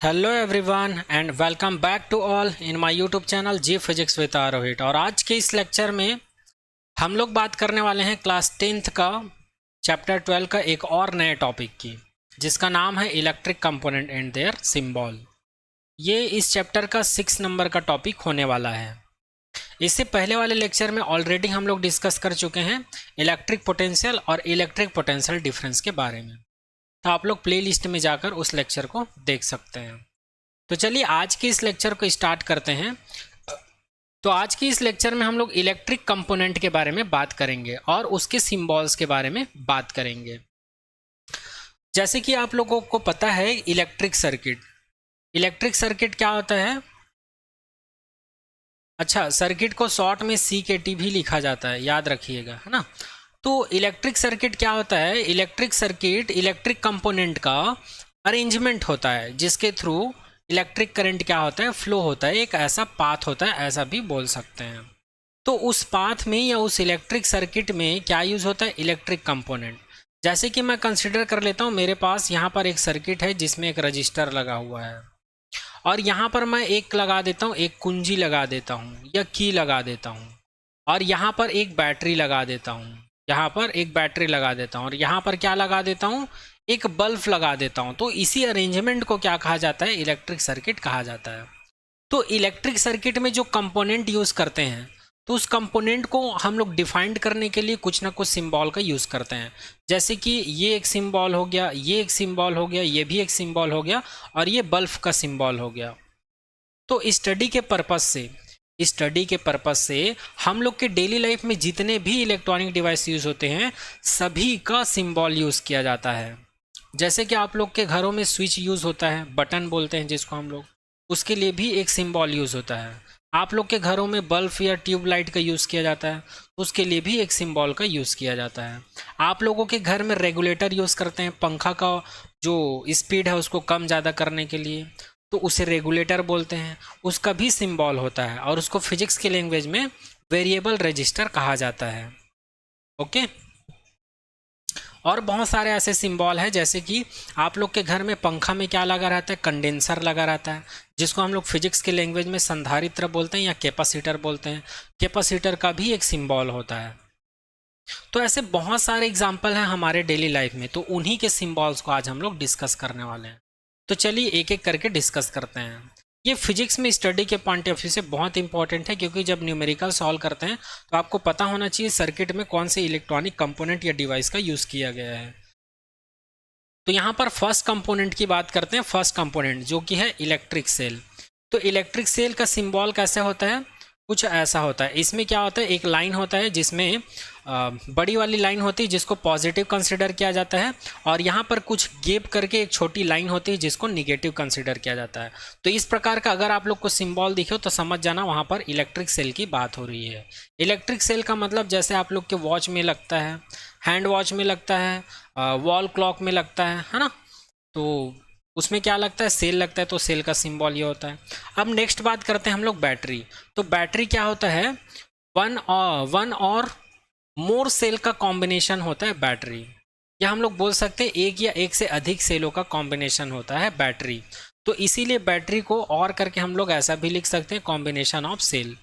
Hello everyone and welcome back to all in my YouTube channel G physics with Arohit. और आज के इस lecture में हम लोग बात करने वाले हैं क्लास 10th का चैप्टर 12 का एक और नए टॉपिक की, जिसका नाम है electric component and their symbol. ये इस चैप्टर का 6 नंबर का टॉपिक होने वाला है। इससे पहले वाले लेक्चर में ऑलरेडी हम लोग डिस्कस कर चुके हैं इलेक्ट्रिक पोटेंशियल और इलेक्ट्रिक पोटेंशियल डिफरेंस के बारे में, तो आप लोग प्ले लिस्ट में जाकर उस लेक्चर को देख सकते हैं। तो चलिए आज के इस लेक्चर को स्टार्ट करते हैं। तो आज के इस लेक्चर में हम लोग इलेक्ट्रिक कंपोनेंट के बारे में बात करेंगे और उसके सिंबल्स के बारे में बात करेंगे। जैसे कि आप लोगों को पता है इलेक्ट्रिक सर्किट क्या होता है। अच्छा, सर्किट को शॉर्ट में CKT भी लिखा जाता है, याद रखिएगा, है ना। तो इलेक्ट्रिक सर्किट क्या होता है? इलेक्ट्रिक सर्किट इलेक्ट्रिक कंपोनेंट का अरेंजमेंट होता है जिसके थ्रू इलेक्ट्रिक करंट क्या होता है, फ्लो होता है। एक ऐसा पाथ होता है, ऐसा भी बोल सकते हैं। तो उस पाथ में या उस इलेक्ट्रिक सर्किट में क्या यूज होता है? Electric component. जैसे कि मैं कंसिडर कर लेता हूँ, मेरे पास यहाँ पर एक सर्किट है जिसमें एक रजिस्टर लगा हुआ है और यहाँ पर मैं एक लगा देता हूँ, एक कुंजी लगा देता हूँ या की लगा देता हूँ, और यहाँ पर एक बैटरी लगा देता हूँ, यहाँ पर एक बैटरी लगा देता हूँ, और यहाँ पर क्या लगा देता हूँ? एक बल्ब लगा देता हूँ। तो इसी अरेंजमेंट को क्या कहा जाता है? इलेक्ट्रिक सर्किट कहा जाता है। तो इलेक्ट्रिक सर्किट में जो कंपोनेंट यूज़ करते हैं, तो उस कंपोनेंट को हम लोग डिफाइंड करने के लिए कुछ ना कुछ सिंबल का यूज़ करते हैं। जैसे कि ये एक सिंबल हो गया, ये एक सिंबल हो गया, ये भी एक सिंबल हो गया, और ये बल्ब का सिंबल हो गया। तो स्टडी के पर्पस से हम लोग के डेली लाइफ में जितने भी इलेक्ट्रॉनिक डिवाइस यूज़ होते हैं, सभी का सिंबल यूज़ किया जाता है। जैसे कि आप लोग के घरों में स्विच यूज़ होता है, बटन बोलते हैं जिसको हम लोग, उसके लिए भी एक सिंबल यूज़ होता है। आप लोग के घरों में बल्ब या ट्यूबलाइट का यूज़ किया जाता है, उसके लिए भी एक सिंबल का यूज़ किया जाता है। आप लोगों के घर में रेगुलेटर यूज़ करते हैं, पंखा का जो स्पीड है उसको कम ज़्यादा करने के लिए, तो उसे रेगुलेटर बोलते हैं। उसका भी सिंबल होता है और उसको फिजिक्स की लैंग्वेज में वेरिएबल रजिस्टर कहा जाता है। ओके। और बहुत सारे ऐसे सिंबल हैं, जैसे कि आप लोग के घर में पंखा में क्या लगा रहता है? कंडेंसर लगा रहता है, जिसको हम लोग फिजिक्स के लैंग्वेज में संधारित्र बोलते हैं या कैपेसिटर बोलते हैं। कैपेसिटर का भी एक सिंबल होता है। तो ऐसे बहुत सारे एग्जाम्पल हैं हमारे डेली लाइफ में, तो उन्हीं के सिंबल्स को आज हम लोग डिस्कस करने वाले हैं। तो चलिए एक एक करके डिस्कस करते हैं। ये फिजिक्स में स्टडी के पॉइंट ऑफ व्यू से बहुत इंपॉर्टेंट है, क्योंकि जब न्यूमेरिकल सॉल्व करते हैं तो आपको पता होना चाहिए सर्किट में कौन से इलेक्ट्रॉनिक कंपोनेंट या डिवाइस का यूज़ किया गया है। तो यहाँ पर फर्स्ट कंपोनेंट की बात करते हैं। फर्स्ट कंपोनेंट जो कि है इलेक्ट्रिक सेल। तो इलेक्ट्रिक सेल का सिंबल कैसे होता है? कुछ ऐसा होता है। इसमें क्या होता है? एक लाइन होता है जिसमें बड़ी वाली लाइन होती है जिसको पॉजिटिव कंसिडर किया जाता है, और यहाँ पर कुछ गैप करके एक छोटी लाइन होती है जिसको निगेटिव कंसिडर किया जाता है। तो इस प्रकार का अगर आप लोग को सिंबल दिखे तो समझ जाना वहाँ पर इलेक्ट्रिक सेल की बात हो रही है। इलेक्ट्रिक सेल का मतलब जैसे आप लोग के वॉच में लगता है, हैंड वॉच में लगता है, वॉल क्लॉक में लगता है ना। तो उसमें क्या लगता है? सेल लगता है। तो सेल का सिंबल ये होता है। अब नेक्स्ट बात करते हैं हम लोग बैटरी। तो बैटरी क्या होता है? वन और मोर सेल का कॉम्बिनेशन होता है बैटरी, या हम लोग बोल सकते हैं एक या एक से अधिक सेलों का कॉम्बिनेशन होता है बैटरी। तो इसीलिए बैटरी को और करके हम लोग ऐसा भी लिख सकते हैं, कॉम्बिनेशन ऑफ सेल।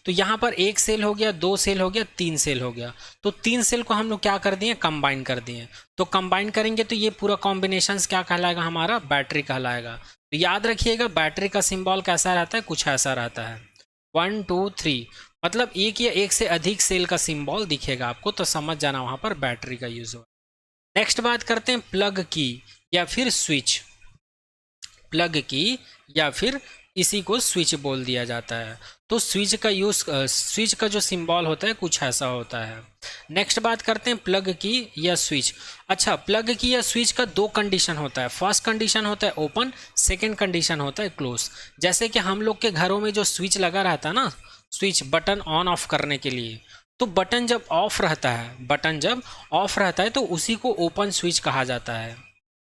तो यहाँ पर एक सेल हो गया, दो सेल हो गया, तीन सेल हो गया। तो तीन सेल को हम लोग क्या कर दिए? कंबाइन कर दिए। तो कंबाइन करेंगे तो ये पूरा कॉम्बिनेशन क्या कहलाएगा? हमारा बैटरी कहलाएगा। तो याद रखिएगा बैटरी का सिंबल कैसा रहता है? कुछ ऐसा रहता है, 1 2 3, मतलब एक या एक से अधिक सेल का सिंबल दिखेगा आपको, तो समझ जाना वहाँ पर बैटरी का यूज हो। नेक्स्ट बात करते हैं प्लग की या फिर स्विच। प्लग की या फिर इसी को स्विच बोल दिया जाता है। तो स्विच का जो सिंबल होता है कुछ ऐसा होता है। नेक्स्ट बात करते हैं प्लग की या स्विच। अच्छा, प्लग की या स्विच का दो कंडीशन होता है। फर्स्ट कंडीशन होता है ओपन, सेकंड कंडीशन होता है क्लोज। जैसे कि हम लोग के घरों में जो स्विच लगा रहता है ना, स्विच बटन ऑन ऑफ करने के लिए, तो बटन जब ऑफ रहता है तो उसी को ओपन स्विच कहा जाता है,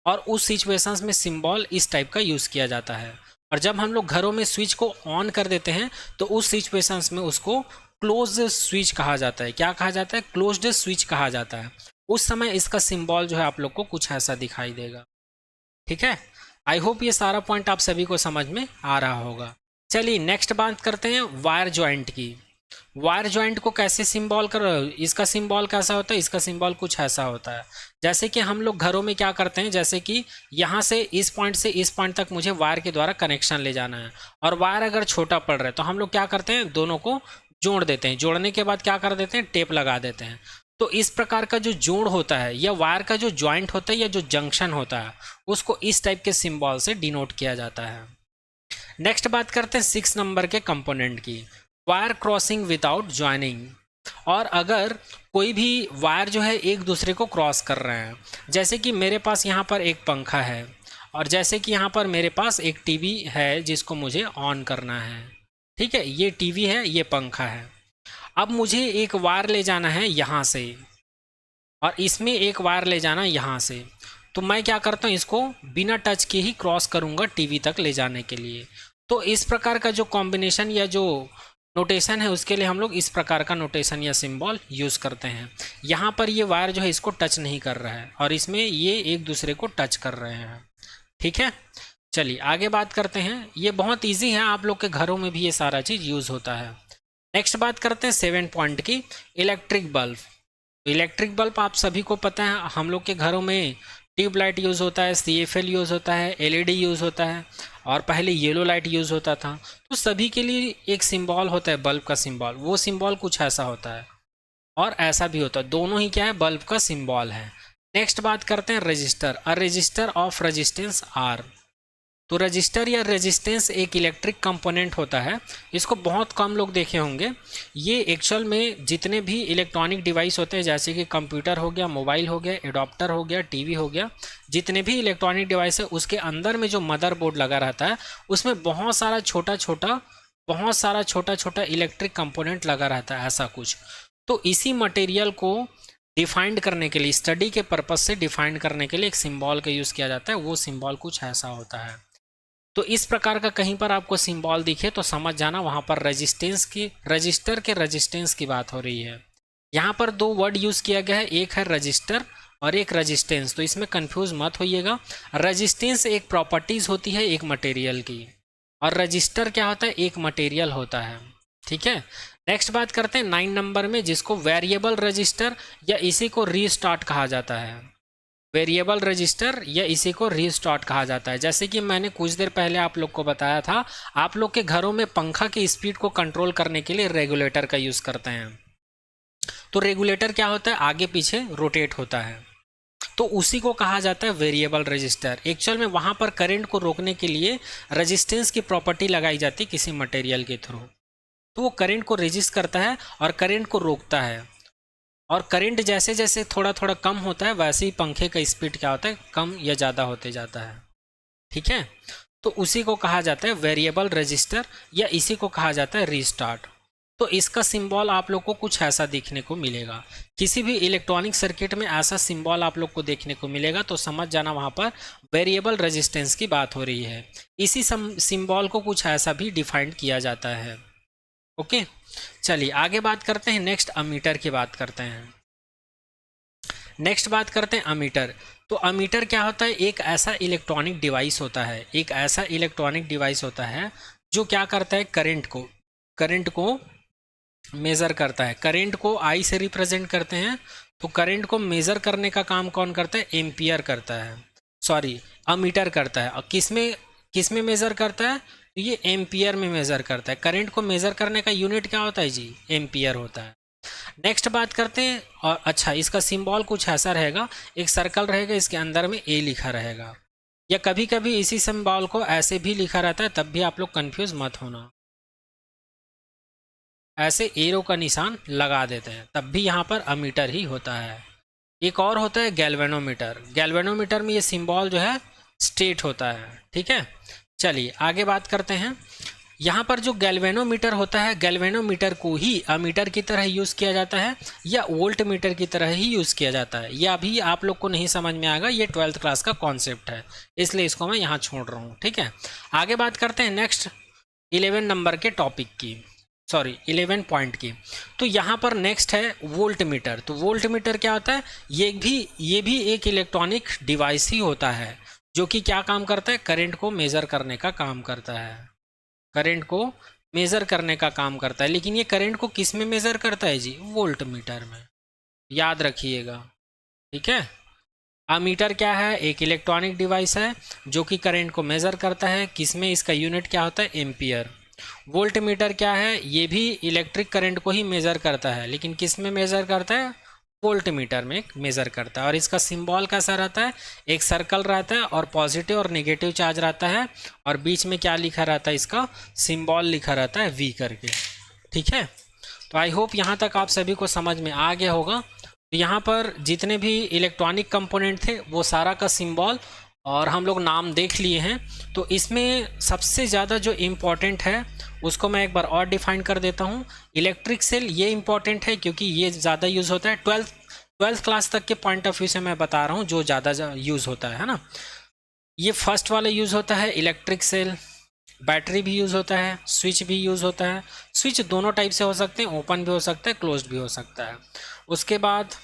और उस सिचुएशंस में सिंबल इस टाइप का यूज़ किया जाता है। और जब हम लोग घरों में स्विच को ऑन कर देते हैं तो उस सिचुएशंस में उसको क्लोज स्विच कहा जाता है। क्या कहा जाता है? क्लोज्ड स्विच कहा जाता है। उस समय इसका सिंबल जो है आप लोग को कुछ ऐसा दिखाई देगा। ठीक है। आई होप ये सारा पॉइंट आप सभी को समझ में आ रहा होगा। चलिए नेक्स्ट बात करते हैं वायर जॉइंट की। वायर जॉइंट को कैसे सिंबल कर, इसका सिंबल कैसा होता है, इसका सिंबल कुछ ऐसा होता है। जैसे कि हम लोग घरों में क्या करते हैं, जैसे कि यहाँ से इस पॉइंट तक मुझे वायर के द्वारा कनेक्शन ले जाना है, और वायर अगर छोटा पड़ रहा है तो हम लोग क्या करते हैं, दोनों को जोड़ देते हैं। जोड़ने के बाद क्या कर देते हैं, टेप लगा देते हैं। तो इस प्रकार का जो जोड़ होता है या वायर का जो जॉइंट होता है या जो जंक्शन होता है, उसको इस टाइप के सिंबल से डिनोट किया जाता है। नेक्स्ट बात करते हैं 6 नंबर के कंपोनेंट की, वायर क्रॉसिंग विदाउट ज्वाइनिंग। और अगर कोई भी वायर जो है एक दूसरे को क्रॉस कर रहे हैं, जैसे कि मेरे पास यहाँ पर एक पंखा है, और जैसे कि यहाँ पर मेरे पास एक टीवी है जिसको मुझे ऑन करना है, ठीक है, ये टीवी है, ये पंखा है। अब मुझे एक वायर ले जाना है यहाँ से, और इसमें एक वायर ले जाना है यहाँ से। तो मैं क्या करता हूँ, इसको बिना टच के ही क्रॉस करूँगा टीवी तक ले जाने के लिए। तो इस प्रकार का जो कॉम्बिनेशन या जो नोटेशन है, उसके लिए हम लोग इस प्रकार का नोटेशन या सिंबल यूज़ करते हैं। यहाँ पर ये वायर जो है इसको टच नहीं कर रहा है, और इसमें ये एक दूसरे को टच कर रहे हैं, ठीक है। चलिए आगे बात करते हैं, ये बहुत ईजी है, आप लोग के घरों में भी ये सारा चीज़ यूज़ होता है। नेक्स्ट बात करते हैं 7 पॉइंट की, इलेक्ट्रिक बल्ब। इलेक्ट्रिक बल्ब आप सभी को पता है, हम लोग के घरों में ट्यूबलाइट यूज़ होता है, CFL यूज़ होता है, LED यूज़ होता है, और पहले येलो लाइट यूज़ होता था। तो सभी के लिए एक सिंबल होता है बल्ब का सिंबल, वो सिंबल कुछ ऐसा होता है और ऐसा भी होता है, दोनों ही क्या है, बल्ब का सिंबल है। नेक्स्ट बात करते हैं register, a resistor of resistance R। तो रजिस्टर या रेजिस्टेंस एक इलेक्ट्रिक कंपोनेंट होता है, इसको बहुत कम लोग देखे होंगे। ये एक्चुअल में जितने भी इलेक्ट्रॉनिक डिवाइस होते हैं, जैसे कि कंप्यूटर हो गया, मोबाइल हो गया, एडाप्टर हो गया, टीवी हो गया, जितने भी इलेक्ट्रॉनिक डिवाइस है, उसके अंदर में जो मदरबोर्ड लगा रहता है, उसमें बहुत सारा छोटा छोटा इलेक्ट्रिक कंपोनेंट लगा रहता है, ऐसा कुछ। तो इसी मटेरियल को डिफाइंड करने के लिए, स्टडी के पर्पज से डिफाइंड करने के लिए एक सिंबल का यूज़ किया जाता है, वो सिंबल कुछ ऐसा होता है। तो इस प्रकार का कहीं पर आपको सिंबल दिखे तो समझ जाना वहाँ पर रजिस्टर के रेजिस्टेंस की बात हो रही है। यहाँ पर 2 वर्ड यूज़ किया गया है, एक है रजिस्टर और एक रेजिस्टेंस, तो इसमें कंफ्यूज मत होइएगा। रेजिस्टेंस एक प्रॉपर्टीज़ होती है एक मटेरियल की, और रजिस्टर क्या होता है, एक मटेरियल होता है, ठीक है। नेक्स्ट बात करते हैं 9 नंबर में, जिसको वेरिएबल रजिस्टर या इसी को रीस्टार्ट कहा जाता है। वेरिएबल रजिस्टर या इसी को रीस्टार्ट कहा जाता है। जैसे कि मैंने कुछ देर पहले आप लोग को बताया था, आप लोग के घरों में पंखा की स्पीड को कंट्रोल करने के लिए रेगुलेटर का यूज़ करते हैं। तो रेगुलेटर क्या होता है, आगे पीछे रोटेट होता है, तो उसी को कहा जाता है वेरिएबल रजिस्टर। एक्चुअल में वहाँ पर करंट को रोकने के लिए रेजिस्टेंस की प्रॉपर्टी लगाई जाती है किसी मटेरियल के थ्रू, तो वो करंट को रेजिस्ट करता है और करंट को रोकता है। और करंट जैसे जैसे थोड़ा थोड़ा कम होता है, वैसे ही पंखे का स्पीड क्या होता है, कम या ज़्यादा होते जाता है, ठीक है। तो उसी को कहा जाता है वेरिएबल रजिस्टर या इसी को कहा जाता है रीस्टार्ट। तो इसका सिंबल आप लोग को कुछ ऐसा देखने को मिलेगा, किसी भी इलेक्ट्रॉनिक सर्किट में ऐसा सिंबल आप लोग को देखने को मिलेगा तो समझ जाना वहाँ पर वेरिएबल रेजिस्टेंस की बात हो रही है। इसी सिंबल को कुछ ऐसा भी डिफाइंड किया जाता है, ओके। चलिए आगे बात करते हैं, नेक्स्ट अमीटर की बात करते हैं। नेक्स्ट बात करते हैं अमीटर। तो अमीटर क्या होता है, एक ऐसा इलेक्ट्रॉनिक डिवाइस होता है जो क्या करता है, करंट को मेज़र करता है। करंट को आई से रिप्रेजेंट करते हैं, तो करंट को मेज़र करने का काम कौन करता है, एम्पियर करता है, सॉरी अमीटर करता है। और किस में मेज़र करता है, ये एम्पियर में मेज़र करता है। करंट को मेज़र करने का यूनिट क्या होता है जी, एम्पियर होता है। नेक्स्ट बात करते हैं, और अच्छा इसका सिंबल कुछ ऐसा रहेगा, एक सर्कल रहेगा, इसके अंदर में ए लिखा रहेगा, या कभी कभी इसी सिंबल को ऐसे भी लिखा रहता है, तब भी आप लोग कंफ्यूज मत होना, ऐसे एरो का निशान लगा देते हैं, तब भी यहाँ पर अमीटर ही होता है। एक और होता है गैल्वेनोमीटर। गैल्वेनोमीटर में ये सिंबल जो है स्ट्रेट होता है, ठीक है। चलिए आगे बात करते हैं, यहाँ पर जो गैल्वेनोमीटर होता है, गैल्वेनोमीटर को ही अमीटर की तरह यूज़ किया जाता है या वोल्ट मीटर की तरह ही यूज़ किया जाता है। यह अभी आप लोग को नहीं समझ में आएगा, ये 12th क्लास का कॉन्सेप्ट है, इसलिए इसको मैं यहाँ छोड़ रहा हूँ, ठीक है। आगे बात करते हैं नेक्स्ट 11 नंबर के टॉपिक की, सॉरी 11 पॉइंट की। तो यहाँ पर नेक्स्ट है वोल्ट मीटर। तो वोल्ट मीटर क्या होता है, ये भी एक इलेक्ट्रॉनिक डिवाइस ही होता है जो कि क्या काम करता है, करंट को मेज़र करने का काम करता है, करंट को मेज़र करने का काम करता है। लेकिन ये करंट को किस में मेज़र करता है जी, वोल्ट मीटर में, याद रखिएगा, ठीक है। अमीटर क्या है, एक इलेक्ट्रॉनिक डिवाइस है जो कि करंट को मेज़र करता है, किसमें, इसका यूनिट क्या होता है, एम्पियर। वोल्ट मीटर क्या है, ये भी इलेक्ट्रिक करंट को ही मेज़र करता है, लेकिन किस में मेज़र करता है, वोल्ट मीटर में मेज़र करता है। और इसका सिंबल कैसा रहता है, एक सर्कल रहता है और पॉजिटिव और नेगेटिव चार्ज रहता है, और बीच में क्या लिखा रहता है, इसका सिंबल लिखा रहता है वी करके, ठीक है। तो आई होप यहाँ तक आप सभी को समझ में आ गया होगा। तो यहाँ पर जितने भी इलेक्ट्रॉनिक कंपोनेंट थे वो सारा का सिंबल और हम लोग नाम देख लिए हैं। तो इसमें सबसे ज़्यादा जो इम्पोर्टेंट है उसको मैं एक बार और डिफाइन कर देता हूँ। इलेक्ट्रिक सेल ये इम्पोर्टेंट है क्योंकि ये ज़्यादा यूज़ होता है, ट्वेल्थ क्लास तक के पॉइंट ऑफ व्यू से मैं बता रहा हूँ जो ज़्यादा यूज़ होता है ना। ये फर्स्ट वाला यूज़ होता है इलेक्ट्रिक सेल। बैटरी भी यूज़ होता है, स्विच भी यूज़ होता है। स्विच दोनों टाइप से हो सकते हैं, ओपन भी हो सकता है, क्लोज्ड भी हो सकता है। उसके बाद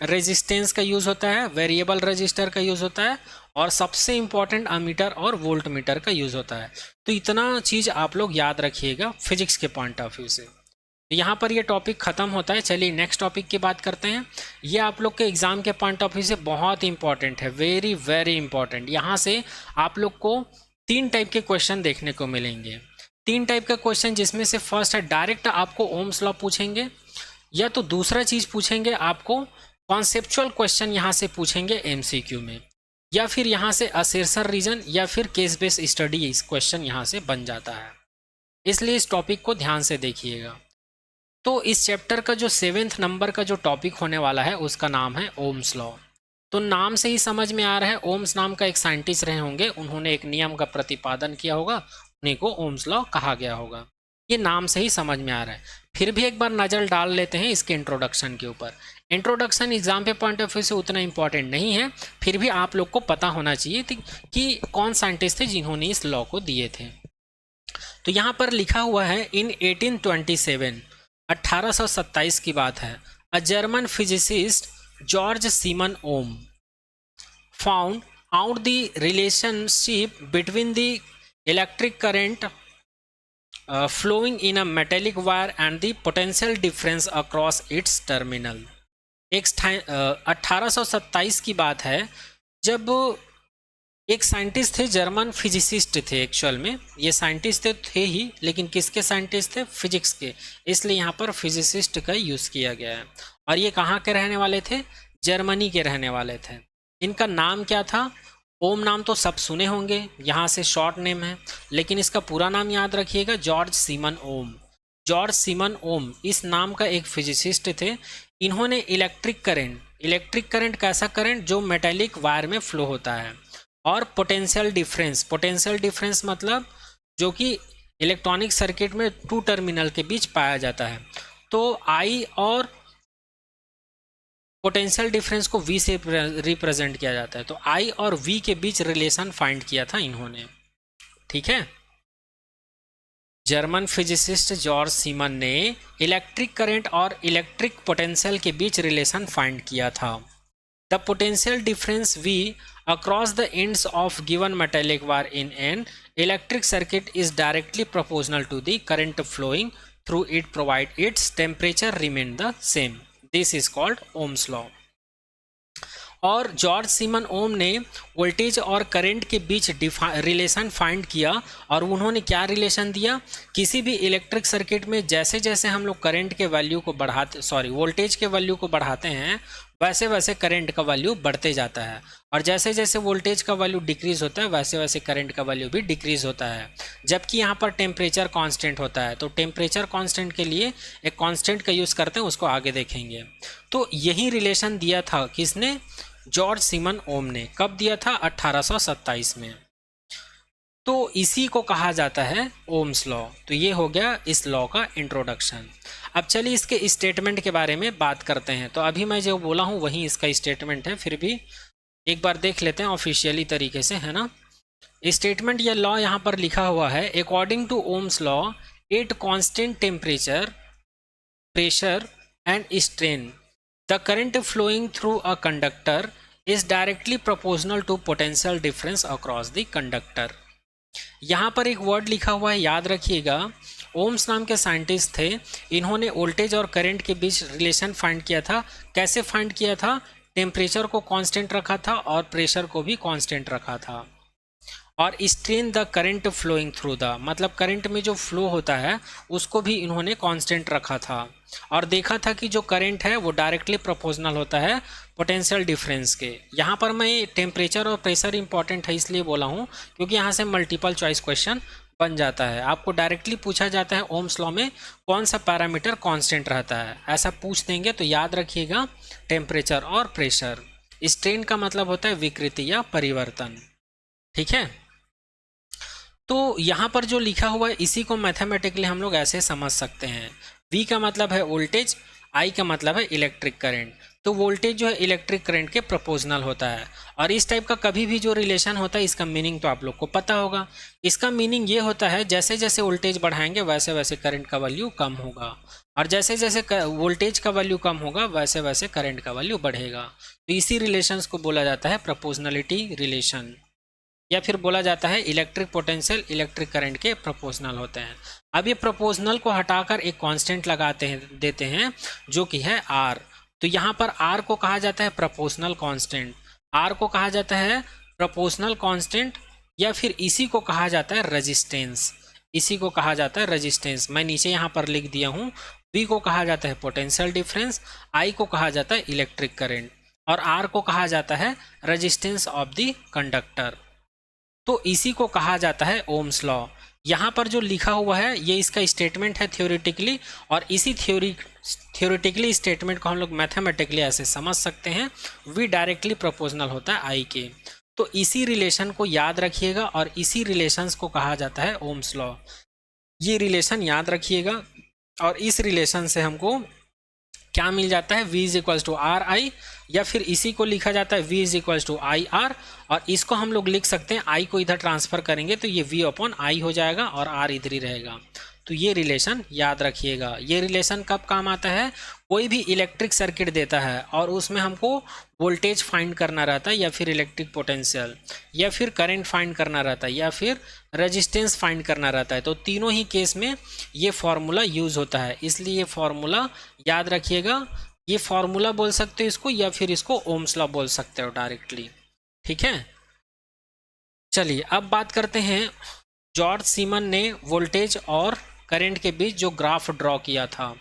रेजिस्टेंस का यूज़ होता है, वेरिएबल रजिस्टर का यूज़ होता है, और सबसे इम्पॉर्टेंट अमीटर और वोल्ट मीटर का यूज़ होता है। तो इतना चीज़ आप लोग याद रखिएगा फिजिक्स के पॉइंट ऑफ व्यू से। तो यहाँ पर ये टॉपिक ख़त्म होता है। चलिए नेक्स्ट टॉपिक की बात करते हैं। ये आप लोग के एग्ज़ाम के पॉइंट ऑफ व्यू से बहुत इंपॉर्टेंट है, वेरी वेरी इंपॉर्टेंट। यहाँ से आप लोग को 3 टाइप के क्वेश्चन देखने को मिलेंगे। 3 टाइप का क्वेश्चन, जिसमें से फर्स्ट है डायरेक्ट आपको ओम्स लॉ पूछेंगे, या तो दूसरा चीज़ पूछेंगे आपको कॉन्सेप्चुअल क्वेश्चन यहाँ से पूछेंगे एमसीक्यू में, या फिर यहाँ से असर्शन रीजन या फिर केस बेस्ड स्टडी इस क्वेश्चन यहाँ से बन जाता है। इसलिए इस टॉपिक को ध्यान से देखिएगा। तो इस चैप्टर का जो 7th नंबर का जो टॉपिक होने वाला है उसका नाम है ओम्स लॉ। तो नाम से ही समझ में आ रहा है, ओम्स नाम का एक साइंटिस्ट रहे होंगे, उन्होंने एक नियम का प्रतिपादन किया होगा, उन्हीं को ओम्स लॉ कहा गया होगा। ये नाम से ही समझ में आ रहा है। फिर भी एक बार नज़र डाल लेते हैं इसके इंट्रोडक्शन के ऊपर। इंट्रोडक्शन एग्जाम पे पॉइंट ऑफ व्यू से उतना इंपॉर्टेंट नहीं है, फिर भी आप लोग को पता होना चाहिए कि कौन साइंटिस्ट थे जिन्होंने इस लॉ को दिए थे। तो यहाँ पर लिखा हुआ है इन 1827, 1827 की बात है, a German physicist George Simon Ohm found out the relationship between the electric current flowing in a metallic wire and the potential difference across its terminal। 1827 की बात है जब एक साइंटिस्ट थे, जर्मन फिजिसिस्ट थे। एक्चुअल में ये साइंटिस्ट थे ही, लेकिन किसके साइंटिस्ट थे, फिजिक्स के, इसलिए यहाँ पर फिजिसिस्ट का यूज़ किया गया है। और ये कहाँ के रहने वाले थे, जर्मनी के रहने वाले थे। इनका नाम क्या था, ओम नाम तो सब सुने होंगे, यहाँ से शॉर्ट नेम है, लेकिन इसका पूरा नाम याद रखिएगा, जॉर्ज सीमन ओम। जॉर्ज सीमन ओम इस नाम का एक फिजिसिस्ट थे। इन्होंने इलेक्ट्रिक करंट कैसा करंट, जो मेटेलिक वायर में फ्लो होता है, और पोटेंशियल डिफरेंस मतलब जो कि इलेक्ट्रॉनिक सर्किट में 2 टर्मिनल के बीच पाया जाता है। तो आई और पोटेंशियल डिफरेंस को V से रिप्रेजेंट किया जाता है। तो I और V के बीच रिलेशन फाइंड किया था इन्होंने, ठीक है। जर्मन फिजिसिस्ट जॉर्ज सीमन ने इलेक्ट्रिक करंट और इलेक्ट्रिक पोटेंशियल के बीच रिलेशन फाइंड किया था। The potential difference V across the ends of given metallic wire in an electric circuit is directly proportional to the current flowing through it provided its temperature remain the same। This is called Ohm's law. और George Simon ओम ने voltage और current के बीच relation find किया, और उन्होंने क्या relation दिया, किसी भी इलेक्ट्रिक सर्किट में जैसे जैसे हम लोग करंट के वैल्यू को वोल्टेज के वैल्यू को बढ़ाते हैं, वैसे वैसे करंट का वैल्यू बढ़ते जाता है, और जैसे जैसे वोल्टेज का वैल्यू डिक्रीज होता है वैसे वैसे करंट का वैल्यू भी डिक्रीज होता है। जबकि यहाँ पर टेम्परेचर कांस्टेंट होता है। तो टेम्परेचर कांस्टेंट के लिए एक कांस्टेंट का यूज़ करते हैं, उसको आगे देखेंगे। तो यही रिलेशन दिया था किसने, जॉर्ज सीमन ओम ने। कब दिया था, 1827 में। तो इसी को कहा जाता है ओम्स लॉ। तो ये हो गया इस लॉ का इंट्रोडक्शन। अब चलिए इसके स्टेटमेंट के बारे में बात करते हैं। तो अभी मैं जो बोला हूँ वही इसका स्टेटमेंट है, फिर भी एक बार देख लेते हैं ऑफिशियली तरीके से, है ना। स्टेटमेंट या लॉ यहाँ पर लिखा हुआ है, according to Ohm's law at constant temperature, pressure and strain the current flowing through a conductor is directly proportional to potential difference across the conductor. यहाँ पर एक वर्ड लिखा हुआ है, याद रखिएगा। ओम्स नाम के साइंटिस्ट थे, इन्होंने वोल्टेज और करंट के बीच रिलेशन फाइंड किया था। कैसे फाइंड किया था? टेम्परेचर को कांस्टेंट रखा था और प्रेशर को भी कांस्टेंट रखा था। और strain the current flowing through the, मतलब करंट में जो फ्लो होता है उसको भी इन्होंने कांस्टेंट रखा था। और देखा था कि जो करंट है वो डायरेक्टली प्रोपोर्शनल होता है पोटेंशियल डिफरेंस के। यहाँ पर मैं टेम्परेचर और प्रेशर इंपॉर्टेंट है इसलिए बोला हूँ क्योंकि यहाँ से मल्टीपल चॉइस क्वेश्चन बन जाता है। आपको डायरेक्टली पूछा जाता है ओम्स लॉ में कौन सा पैरामीटर कांस्टेंट रहता है, ऐसा पूछ देंगे तो याद रखिएगा टेम्परेचर और प्रेशर। स्ट्रेन का मतलब होता है विकृति या परिवर्तन, ठीक है। तो यहाँ पर जो लिखा हुआ है इसी को मैथमेटिकली हम लोग ऐसे समझ सकते हैं। V का मतलब है वोल्टेज, I का मतलब है इलेक्ट्रिक करंट। तो वोल्टेज जो है इलेक्ट्रिक करंट के प्रोपोर्शनल होता है। और इस टाइप का कभी भी जो रिलेशन होता है इसका मीनिंग तो आप लोग को पता होगा। इसका मीनिंग ये होता है जैसे जैसे वोल्टेज बढ़ाएंगे वैसे वैसे करंट का वैल्यू कम होगा, और जैसे जैसे वोल्टेज का वैल्यू कम होगा वैसे वैसे करंट का वैल्यू बढ़ेगा। तो इसी रिलेशंस को बोला जाता है प्रोपोर्शनलिटी रिलेशन, या फिर बोला जाता है इलेक्ट्रिक पोटेंशियल इलेक्ट्रिक करंट के प्रोपोर्शनल होते हैं। अब ये प्रोपोर्शनल को हटाकर एक कांस्टेंट लगाते हैं, देते हैं जो कि है R। तो यहाँ पर R को कहा जाता है प्रोपोर्शनल कांस्टेंट, R को कहा जाता है प्रोपोर्शनल कांस्टेंट, या फिर इसी को कहा जाता है रेजिस्टेंस। इसी को कहा जाता है रेजिस्टेंस। मैं नीचे यहाँ पर लिख दिया हूँ। V को कहा जाता है पोटेंशियल डिफरेंस, I को कहा जाता है इलेक्ट्रिक करंट, और R को कहा जाता है रेजिस्टेंस ऑफ द कंडक्टर। तो इसी को कहा जाता है ओम्स लॉ। यहाँ पर जो लिखा हुआ है ये इसका स्टेटमेंट है थ्योरेटिकली, और इसी थ्योरेटिकली स्टेटमेंट को हम लोग मैथमेटिकली ऐसे समझ सकते हैं, वी डायरेक्टली प्रोपोर्शनल होता है आई के। तो इसी रिलेशन को याद रखिएगा और इसी रिलेशंस को कहा जाता है ओम्स लॉ। ये रिलेशन याद रखिएगा, और इस रिलेशन से हमको क्या मिल जाता है, V is equals to R I, या फिर इसी को लिखा जाता है V is equals to I R, और इसको हम लोग लिख सकते हैं I को इधर ट्रांसफर करेंगे तो ये V अपॉन आई हो जाएगा और R इधर ही रहेगा। तो ये रिलेशन याद रखिएगा। ये रिलेशन कब काम आता है, कोई भी इलेक्ट्रिक सर्किट देता है और उसमें हमको वोल्टेज फाइंड करना रहता है, या फिर इलेक्ट्रिक पोटेंशियल, या फिर करंट फाइंड करना रहता है, या फिर रेजिस्टेंस फाइंड करना रहता है। तो तीनों ही केस में ये फॉर्मूला यूज़ होता है, इसलिए ये फॉर्मूला याद रखिएगा। ये फॉर्मूला बोल सकते हो इसको, या फिर इसको ओम्स लॉ बोल सकते हो डायरेक्टली, ठीक है। चलिए अब बात करते हैं, जॉर्ज सीमन ने वोल्टेज और करंट के बीच जो ग्राफ ड्रॉ किया था।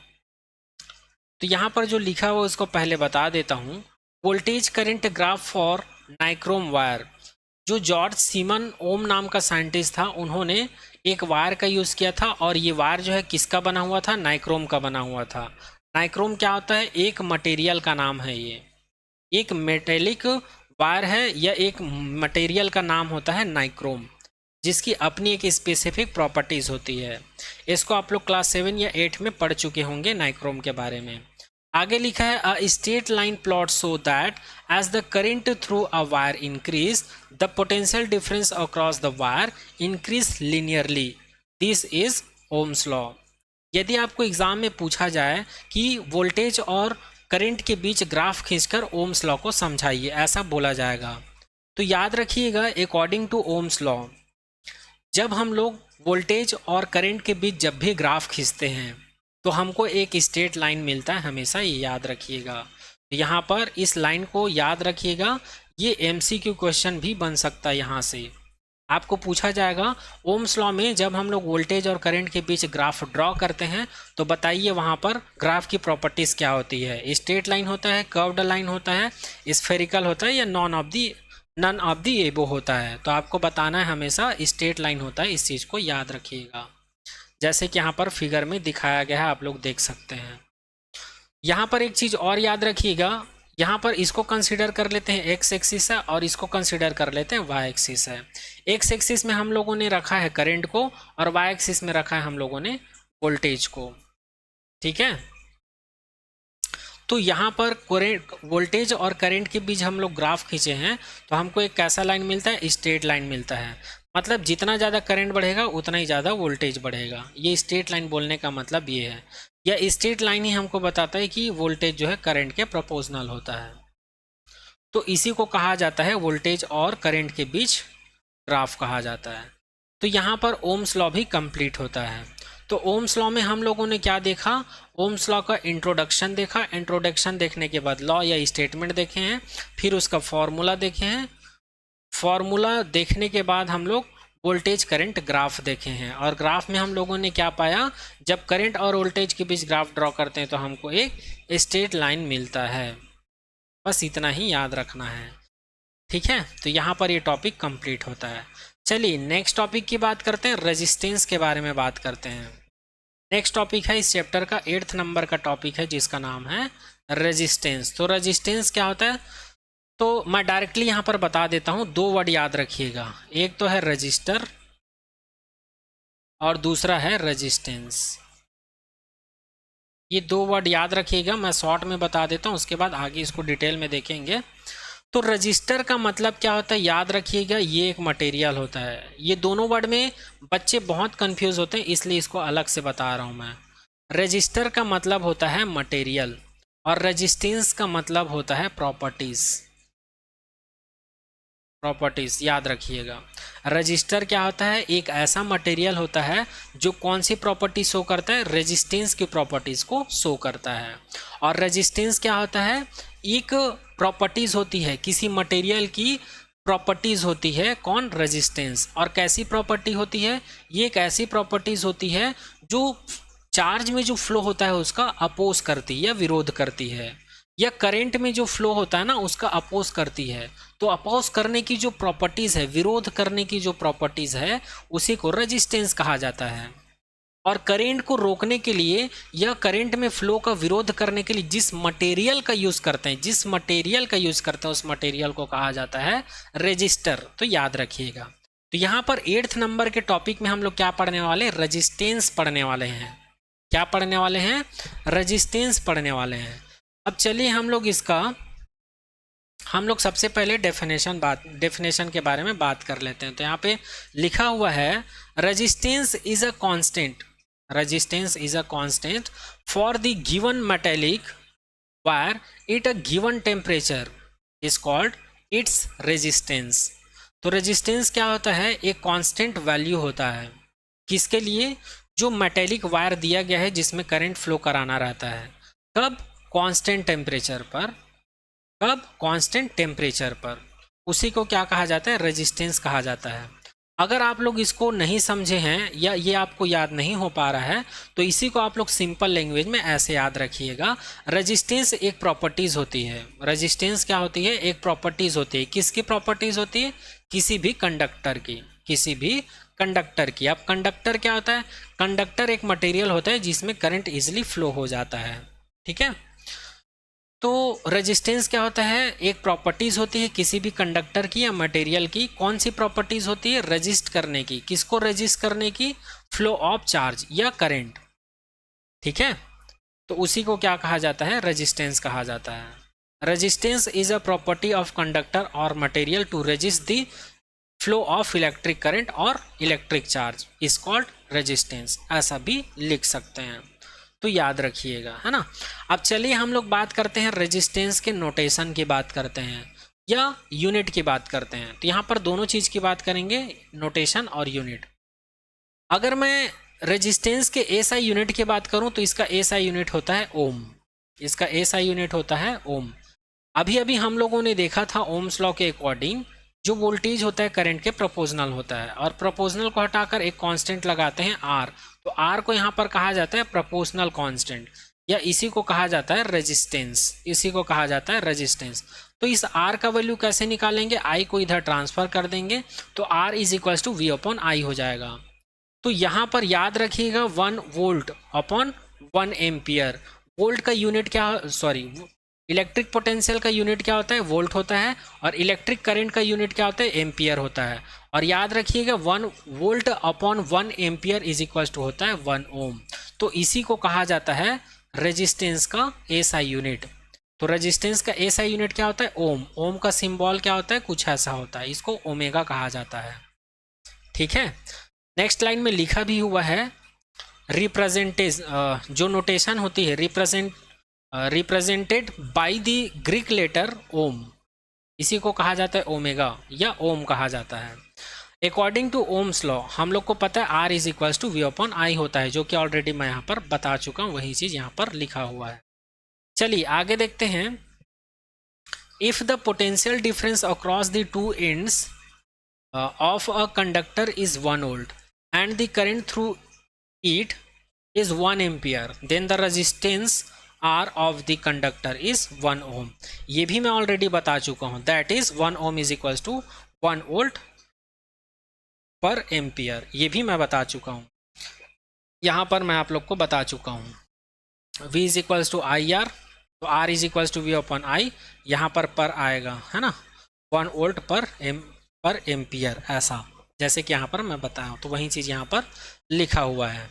तो यहाँ पर जो लिखा हुआ उसको पहले बता देता हूँ। Voltage current graph for nichrome wire. जो जॉर्ज सीमन ओम नाम का साइंटिस्ट था, उन्होंने एक वायर का यूज़ किया था, और ये वायर जो है किसका बना हुआ था, नाइक्रोम का बना हुआ था। नाइक्रोम क्या होता है, एक मटेरियल का नाम है। ये एक मेटेलिक वायर है, या एक मटेरियल का नाम होता है नाइक्रोम, जिसकी अपनी एक स्पेसिफिक प्रॉपर्टीज़ होती है। इसको आप लोग क्लास 7 या 8 में पढ़ चुके होंगे नाइक्रोम के बारे में। आगे लिखा है a straight line plot so that as the current through a wire increase the potential difference across the wire increase linearly, this is Ohm's law. यदि आपको एग्जाम में पूछा जाए कि वोल्टेज और करंट के बीच ग्राफ खींचकर ओम्स लॉ को समझाइए, ऐसा बोला जाएगा, तो याद रखिएगा अकॉर्डिंग टू ओम्स लॉ, जब हम लोग वोल्टेज और करंट के बीच जब भी ग्राफ खींचते हैं तो हमको एक स्ट्रेट लाइन मिलता है, हमेशा ये याद रखिएगा। यहाँ पर इस लाइन को याद रखिएगा, ये MCQ क्वेश्चन भी बन सकता है। यहाँ से आपको पूछा जाएगा ओम्स लॉ में जब हम लोग वोल्टेज और करंट के बीच ग्राफ ड्रॉ करते हैं तो बताइए वहाँ पर ग्राफ की प्रॉपर्टीज़ क्या होती है। स्ट्रेट लाइन होता है, कर्व्ड लाइन होता है, स्फेरिकल होता है, या नन ऑफ दी एबो होता है। तो आपको बताना है हमेशा स्ट्रेट लाइन होता है, इस चीज़ को याद रखिएगा। जैसे कि यहाँ पर फिगर में दिखाया गया है, आप लोग देख सकते हैं। यहाँ पर एक चीज़ और याद रखिएगा, यहाँ पर इसको कंसीडर कर लेते हैं एक्स एक्सिस है, और इसको कंसीडर कर लेते हैं वाई एक्सिस है। एक्स एक्सिस में हम लोगों ने रखा है करंट को, और वाई एक्सिस में रखा है हम लोगों ने वोल्टेज को, ठीक है। तो यहाँ पर वोल्टेज और करंट के बीच हम लोग ग्राफ खींचे हैं तो हमको एक कैसा लाइन मिलता है, स्ट्रेट लाइन मिलता है। मतलब जितना ज़्यादा करंट बढ़ेगा उतना ही ज़्यादा वोल्टेज बढ़ेगा। ये स्ट्रेट लाइन बोलने का मतलब ये है, या स्ट्रेट लाइन ही हमको बताता है कि वोल्टेज जो है करंट के प्रोपोर्शनल होता है। तो इसी को कहा जाता है वोल्टेज और करंट के बीच ग्राफ कहा जाता है। तो यहाँ पर ओम्स लॉ भी कंप्लीट होता है। तो ओम्स लॉ में हम लोगों ने क्या देखा, ओम्स लॉ का इंट्रोडक्शन देखा, इंट्रोडक्शन देखने के बाद लॉ या स्टेटमेंट देखे हैं, फिर उसका फॉर्मूला देखे हैं, फॉर्मूला देखने के बाद हम लोग वोल्टेज करंट ग्राफ देखे हैं, और ग्राफ में हम लोगों ने क्या पाया, जब करंट और वोल्टेज के बीच ग्राफ ड्रॉ करते हैं तो हमको एक स्ट्रेट लाइन मिलता है। बस इतना ही याद रखना है, ठीक है। तो यहाँ पर ये टॉपिक कंप्लीट होता है। चलिए नेक्स्ट टॉपिक की बात करते हैं, रेजिस्टेंस के बारे में बात करते हैं। नेक्स्ट टॉपिक है इस चैप्टर का 8th नंबर का टॉपिक है, जिसका नाम है रेजिस्टेंस। तो रेजिस्टेंस क्या होता है, तो मैं डायरेक्टली यहाँ पर बता देता हूँ, दो वर्ड याद रखिएगा, एक तो है रजिस्टर और दूसरा है रेजिस्टेंस। ये दो वर्ड याद रखिएगा, मैं शॉर्ट में बता देता हूँ, उसके बाद आगे इसको डिटेल में देखेंगे। तो रजिस्टर का मतलब क्या होता है, याद रखिएगा, ये एक मटेरियल होता है। ये दोनों वर्ड में बच्चे बहुत कंफ्यूज होते हैं, इसलिए इसको अलग से बता रहा हूँ मैं। रजिस्टर का मतलब होता है मटेरियल और रेजिस्टेंस का मतलब होता है प्रॉपर्टीज। प्रॉपर्टीज याद रखिएगा। रजिस्टर क्या होता है, एक ऐसा मटेरियल होता है जो कौन सी प्रॉपर्टी शो करता है, रेजिस्टेंस की प्रॉपर्टीज को शो करता है। और रेजिस्टेंस क्या होता है, एक प्रॉपर्टीज होती है किसी मटेरियल की, प्रॉपर्टीज होती है कौन, रेजिस्टेंस। और कैसी प्रॉपर्टी होती है, ये एक ऐसी प्रॉपर्टीज होती है जो चार्ज में जो फ्लो होता है उसका अपोज करती है या विरोध करती है, या करंट में जो फ्लो होता है ना उसका अपोज करती है। तो अपोज करने की जो प्रॉपर्टीज है, विरोध करने की जो प्रॉपर्टीज है, उसी को रेजिस्टेंस कहा जाता है। और करंट को रोकने के लिए या करंट में फ्लो का विरोध करने के लिए जिस मटेरियल का यूज करते हैं, उस मटेरियल को कहा जाता है रेजिस्टर। तो याद रखिएगा। तो यहाँ पर 8th नंबर के टॉपिक में हम लोग क्या पढ़ने वाले, रेजिस्टेंस पढ़ने वाले हैं। क्या पढ़ने वाले हैं, रेजिस्टेंस पढ़ने वाले हैं। अब चलिए हम लोग सबसे पहले डेफिनेशन के बारे में बात कर लेते हैं। तो यहाँ पे लिखा हुआ है, resistance is a constant for the given metallic wire at a given temperature is called its resistance. तो रेजिस्टेंस क्या होता है, एक कांस्टेंट वैल्यू होता है किसके लिए, जो मेटेलिक वायर दिया गया है जिसमें करंट फ्लो कराना रहता है। कब, कांस्टेंट टेम्परेचर पर, उसी को क्या कहा जाता है, रेजिस्टेंस कहा जाता है। अगर आप लोग इसको नहीं समझे हैं या ये आपको याद नहीं हो पा रहा है, तो इसी को आप लोग सिंपल लैंग्वेज में ऐसे याद रखिएगा, रेजिस्टेंस एक प्रॉपर्टीज होती है। रेजिस्टेंस क्या होती है, एक प्रॉपर्टीज होती है। किसकी प्रॉपर्टीज होती है, किसी भी कंडक्टर की। अब कंडक्टर क्या होता है, कंडक्टर एक मटेरियल होता है जिसमें करंट इजिली फ्लो हो जाता है, ठीक है। तो रेजिस्टेंस क्या होता है, एक प्रॉपर्टीज होती है किसी भी कंडक्टर की या मटेरियल की। कौन सी प्रॉपर्टीज होती है, रेजिस्ट करने की। किसको रेजिस्ट करने की, फ्लो ऑफ चार्ज या करंट, ठीक है। तो उसी को क्या कहा जाता है, रेजिस्टेंस कहा जाता है। Resistance is a property of conductor और material to resist the flow of electric current और electric charge is called resistance, ऐसा भी लिख सकते हैं। तो याद रखिएगा, है ना। अब चलिए हम लोग बात करते हैं रेजिस्टेंस के नोटेशन की बात करते हैं या यूनिट की बात करते हैं। तो यहाँ पर दोनों चीज़ की बात करेंगे, नोटेशन और यूनिट। अगर मैं रेजिस्टेंस के एसआई यूनिट की बात करूँ तो इसका एसआई यूनिट होता है ओम। अभी अभी हम लोगों ने देखा था ओम्स लॉ के अकॉर्डिंग जो वोल्टेज होता है करंट के प्रोपोर्शनल होता है, और प्रोपोर्शनल को हटाकर एक कांस्टेंट लगाते हैं आर। तो आर को यहाँ पर कहा जाता है प्रोपोर्शनल कांस्टेंट, या इसी को कहा जाता है रेजिस्टेंस। तो इस आर का वैल्यू कैसे निकालेंगे, आई को इधर ट्रांसफर कर देंगे तो R is equals to V upon I हो जाएगा। तो यहाँ पर याद रखिएगा 1 वोल्ट अपॉन 1 एम्पियर। वोल्ट का यूनिट इलेक्ट्रिक पोटेंशियल का यूनिट क्या होता है, वोल्ट होता है, और इलेक्ट्रिक करंट का यूनिट क्या होता है, एम्पियर होता है। और याद रखिएगा 1 volt upon 1 ampere is equal to होता है 1 ओम। तो इसी को कहा जाता है रेजिस्टेंस का एसआई यूनिट। तो रेजिस्टेंस का एसआई यूनिट क्या होता है, ओम। ओम का सिंबल क्या होता है, कुछ ऐसा होता है, इसको ओमेगा कहा जाता है, ठीक है। नेक्स्ट लाइन में लिखा भी हुआ है जो नोटेशन होती है represented by the Greek letter ohm. इसी को कहा जाता है ओमेगा या ओम कहा जाता है। अकॉर्डिंग टू ओम्स लॉ हम लोग को पता है R is equals to V upon I होता है, जो कि ऑलरेडी मैं यहाँ पर बता चुका हूँ, वही चीज़ यहाँ पर लिखा हुआ है। चलिए आगे देखते हैं। If the potential difference across the two ends of a conductor is 1 volt and the current through it is 1 ampere, then the resistance R of the conductor is 1 ohm। ये भी मैं ऑलरेडी बता चुका हूँ, that is 1 ohm is equals to 1 volt पर ampere, ये भी मैं बता चुका हूँ, यहाँ पर मैं आप लोग को बता चुका हूँ। V is equals to I R, तो R is equals to V upon I, यहाँ पर आएगा है ना, 1 वोल्ट पर एम्पियर, ऐसा जैसे कि यहाँ पर मैं बताया हूँ, तो वही चीज़ यहाँ पर लिखा हुआ है।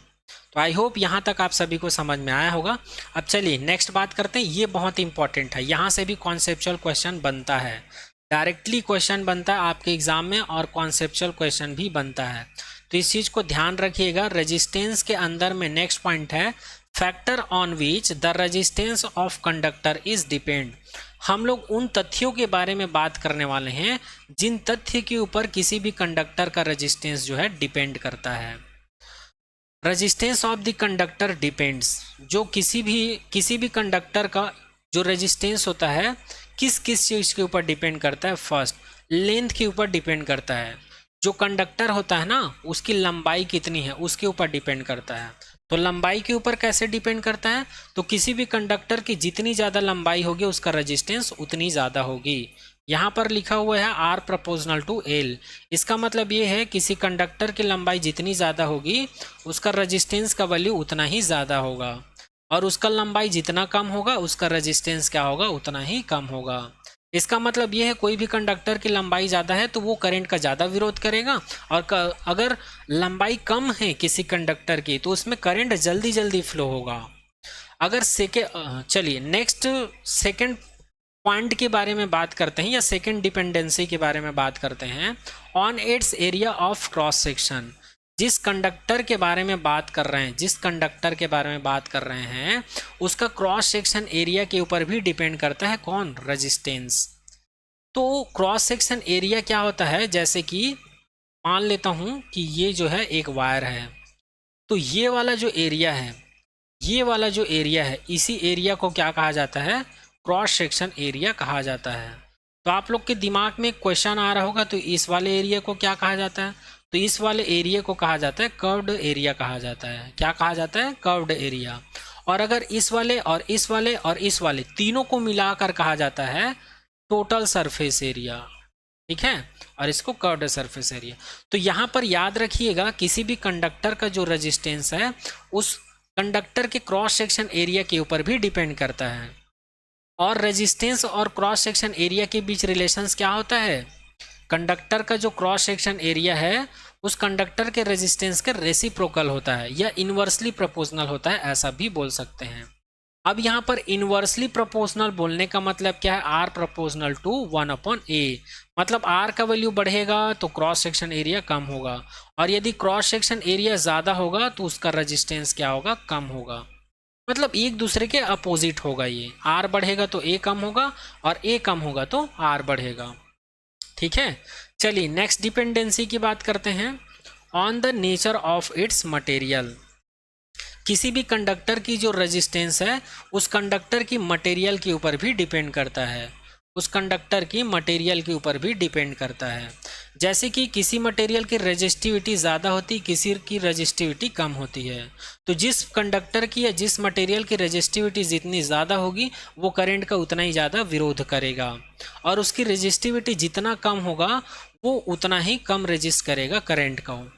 तो आई होप यहाँ तक आप सभी को समझ में आया होगा। अब चलिए नेक्स्ट बात करते हैं, ये बहुत इंपॉर्टेंट है, यहाँ से भी कॉन्सेप्चुअल क्वेश्चन बनता है, डायरेक्टली क्वेश्चन बनता है आपके एग्जाम में और कॉन्सेप्चुअल क्वेश्चन भी बनता है, तो इस चीज़ को ध्यान रखिएगा। रेजिस्टेंस के अंदर में नेक्स्ट पॉइंट है factor on which the resistance of conductor is depend. हम लोग उन तथ्यों के बारे में बात करने वाले हैं जिन तथ्य के ऊपर किसी भी कंडक्टर का रेजिस्टेंस जो है डिपेंड करता है। Resistance of the conductor depends, जो किसी भी कंडक्टर का जो रेजिस्टेंस होता है किस चीज़ के ऊपर डिपेंड करता है। फर्स्ट लेंथ के ऊपर डिपेंड करता है, जो कंडक्टर होता है ना उसकी लंबाई कितनी है उसके ऊपर डिपेंड करता है। तो लंबाई के ऊपर कैसे डिपेंड करता है, तो किसी भी कंडक्टर की जितनी ज़्यादा लंबाई होगी उसका रेजिस्टेंस उतनी ज़्यादा होगी। यहाँ पर लिखा हुआ है R प्रोपोर्शनल टू L, इसका मतलब ये है किसी कंडक्टर की लंबाई जितनी ज़्यादा होगी उसका रेजिस्टेंस का वैल्यू उतना ही ज़्यादा होगा, और उसका लंबाई जितना कम होगा उसका रेजिस्टेंस क्या होगा उतना ही कम होगा। इसका मतलब ये है कोई भी कंडक्टर की लंबाई ज़्यादा है तो वो करंट का ज़्यादा विरोध करेगा, और अगर लंबाई कम है किसी कंडक्टर की तो उसमें करंट जल्दी फ्लो होगा। अगर चलिए नेक्स्ट सेकंड पॉइंट के बारे में बात करते हैं, या सेकंड डिपेंडेंसी के बारे में बात करते हैं। On it's area of cross section, जिस कंडक्टर के बारे में बात कर रहे हैं उसका क्रॉस सेक्शन एरिया के ऊपर भी डिपेंड करता है कौन, रेजिस्टेंस। तो क्रॉस सेक्शन एरिया क्या होता है, जैसे कि मान लेता हूं कि ये जो है एक वायर है, तो ये वाला जो एरिया है इसी एरिया को क्या कहा जाता है, क्रॉस सेक्शन एरिया कहा जाता है। तो आप लोग के दिमाग में क्वेश्चन आ रहा होगा, तो इस वाले एरिया को क्या कहा जाता है, तो इस वाले एरिया को कहा जाता है कर्व्ड एरिया कहा जाता है। क्या कहा जाता है, कर्व्ड एरिया। और अगर इस वाले और इस वाले और इस वाले तीनों को मिलाकर कहा जाता है टोटल सरफेस एरिया, ठीक है, और इसको कर्व्ड सरफेस एरिया। तो यहाँ पर याद रखिएगा किसी भी कंडक्टर का जो रेजिस्टेंस है उस कंडक्टर के क्रॉस सेक्शन एरिया के ऊपर भी डिपेंड करता है। और रेजिस्टेंस और क्रॉस सेक्शन एरिया के बीच रिलेशंस क्या होता है, कंडक्टर का जो क्रॉस सेक्शन एरिया है उस कंडक्टर के रेजिस्टेंस के रेसिप्रोकल होता है या इन्वर्सली प्रोपोर्शनल होता है, ऐसा भी बोल सकते हैं। अब यहाँ पर इन्वर्सली प्रोपोर्शनल बोलने का मतलब क्या है, R प्रोपोर्शनल टू 1/A, मतलब R का वैल्यू बढ़ेगा तो क्रॉस सेक्शन एरिया कम होगा, और यदि क्रॉस सेक्शन एरिया ज़्यादा होगा तो उसका रेजिस्टेंस क्या होगा, कम होगा। मतलब एक दूसरे के अपोजिट होगा, ये R बढ़ेगा तो A कम होगा और A कम होगा तो R बढ़ेगा, ठीक है। चलिए नेक्स्ट डिपेंडेंसी की बात करते हैं। On the nature of its material, किसी भी कंडक्टर की जो रेजिस्टेंस है उस कंडक्टर की मटेरियल के ऊपर भी डिपेंड करता है, जैसे कि किसी मटेरियल की रेजिस्टिविटी ज़्यादा होती, किसी की रेजिस्टिविटी कम होती है। तो जिस कंडक्टर की या जिस मटेरियल की रेजिस्टिविटी जितनी ज़्यादा होगी वो करंट का उतना ही ज़्यादा विरोध करेगा, और उसकी रेजिस्टिविटी जितना कम होगा वो उतना ही कम रेजिस्ट करेगा करंट को।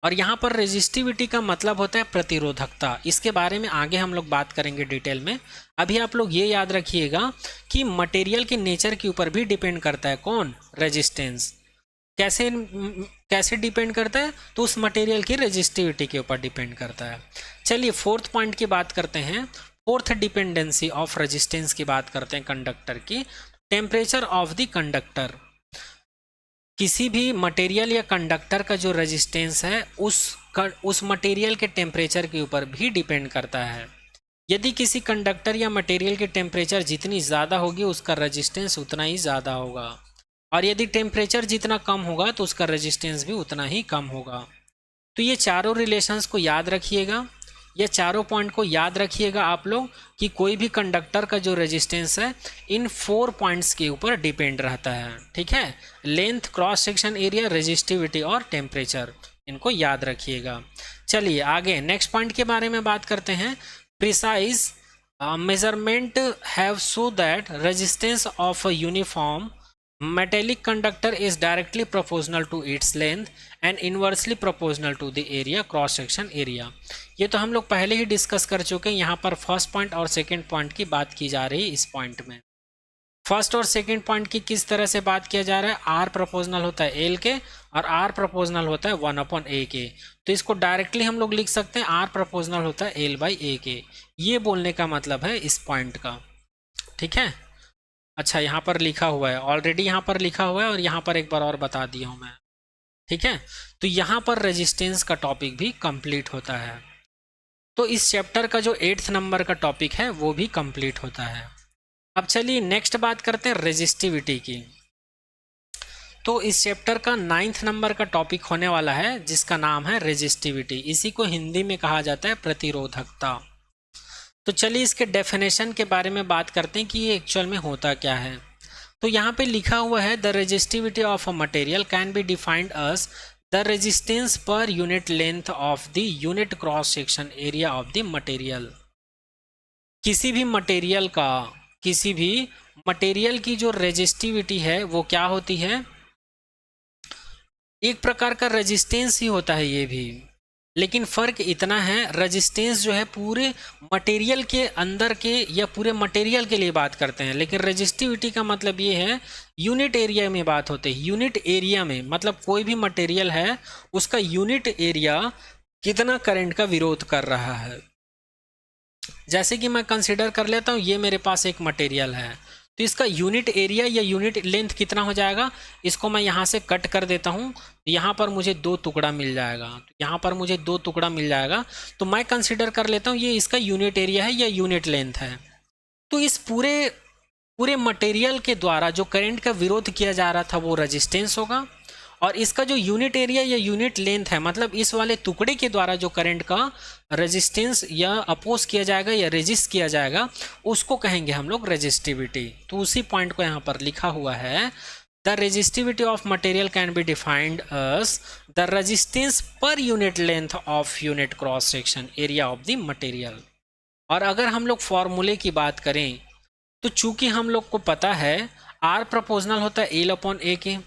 और यहाँ पर रेजिस्टिविटी का मतलब होता है प्रतिरोधकता, इसके बारे में आगे हम लोग बात करेंगे डिटेल में। अभी आप लोग ये याद रखिएगा कि मटेरियल के नेचर के ऊपर भी डिपेंड करता है कौन, रेजिस्टेंस। कैसे डिपेंड करता है, तो उस मटेरियल की रेजिस्टिविटी के ऊपर डिपेंड करता है। चलिए फोर्थ पॉइंट की बात करते हैं, फोर्थ डिपेंडेंसी ऑफ रेजिस्टेंस की बात करते हैं कंडक्टर की, टेम्परेचर ऑफ द कंडक्टर। किसी भी मटेरियल या कंडक्टर का जो रेजिस्टेंस है उस मटेरियल के टेम्परेचर के ऊपर भी डिपेंड करता है। यदि किसी कंडक्टर या मटेरियल की टेम्परेचर जितनी ज़्यादा होगी उसका रेजिस्टेंस उतना ही ज़्यादा होगा, और यदि टेम्परेचर जितना कम होगा तो उसका रेजिस्टेंस भी उतना ही कम होगा। तो ये चारों रिलेशंस को याद रखिएगा, ये चारों पॉइंट को याद रखिएगा आप लोग कि कोई भी कंडक्टर का जो रेजिस्टेंस है इन 4 पॉइंट्स के ऊपर डिपेंड रहता है। ठीक है, length, cross section area, resistivity और टेम्परेचर, इनको याद रखिएगा। चलिए आगे नेक्स्ट पॉइंट के बारे में बात करते हैं। Precise measurement have so that resistance of a uniform metallic conductor is directly proportional to its length and inversely proportional to the area cross section area। ये तो हम लोग पहले ही डिस्कस कर चुके हैं। यहाँ पर फर्स्ट पॉइंट और सेकंड पॉइंट की बात की जा रही है। इस पॉइंट में फर्स्ट और सेकंड पॉइंट की किस तरह से बात किया जा रहा है, आर प्रोपोर्शनल होता है एल के और आर प्रोपोर्शनल होता है 1/a के। तो इसको डायरेक्टली हम लोग लिख सकते हैं आर प्रोपोर्शनल होता है l/a के। ये बोलने का मतलब है इस पॉइंट का। ठीक है, अच्छा यहाँ पर लिखा हुआ है, ऑलरेडी यहाँ पर लिखा हुआ है और यहाँ पर एक बार और बता दिया हूँ मैं। ठीक है, तो यहाँ पर रेजिस्टेंस का टॉपिक भी कंप्लीट होता है। तो इस चैप्टर का जो 8th नंबर का टॉपिक है वो भी कंप्लीट होता है। अब चलिए नेक्स्ट बात करते हैं रेजिस्टिविटी की। तो इस चैप्टर का 9th नंबर का टॉपिक होने वाला है जिसका नाम है रेजिस्टिविटी। इसी को हिंदी में कहा जाता है प्रतिरोधकता। तो चलिए इसके डेफिनेशन के बारे में बात करते हैं कि ये एक्चुअल में होता क्या है। तो यहाँ पे लिखा हुआ है the resistivity of a material can be defined as the resistance per unit length of the unit cross section area of the material. किसी भी मटेरियल की जो रेजिस्टिविटी है वो क्या होती है, एक प्रकार का रेजिस्टेंस ही होता है ये भी, लेकिन फ़र्क इतना है रेजिस्टेंस जो है पूरे मटेरियल के अंदर के या पूरे मटेरियल के लिए बात करते हैं, लेकिन रेजिस्टिविटी का मतलब ये है यूनिट एरिया में बात होती है। यूनिट एरिया में मतलब कोई भी मटेरियल है उसका यूनिट एरिया कितना करंट का विरोध कर रहा है। जैसे कि मैं कंसिडर कर लेता हूँ ये मेरे पास एक मटेरियल है, तो इसका यूनिट एरिया या यूनिट लेंथ कितना हो जाएगा, इसको मैं यहाँ से कट कर देता हूँ, यहाँ पर मुझे 2 टुकड़ा मिल जाएगा। तो यहाँ पर मुझे 2 टुकड़ा मिल जाएगा, तो मैं कंसिडर कर लेता हूँ ये इसका यूनिट एरिया है या यूनिट लेंथ है। तो इस पूरे मटेरियल के द्वारा जो करंट का विरोध किया जा रहा था वो रेजिस्टेंस होगा, और इसका जो यूनिट एरिया या यूनिट लेंथ है मतलब इस वाले टुकड़े के द्वारा जो करंट का रेजिस्टेंस या अपोज किया जाएगा या रेजिस्ट किया जाएगा उसको कहेंगे हम लोग रेजिस्टिविटी। तो उसी पॉइंट को यहाँ पर लिखा हुआ है the resistivity of material can be defined as the resistance per unit length of unit cross section area of the material. और अगर हम लोग फॉर्मूले की बात करें तो चूंकि हम लोग को पता है आर प्रोपोर्शनल होता है l/a के,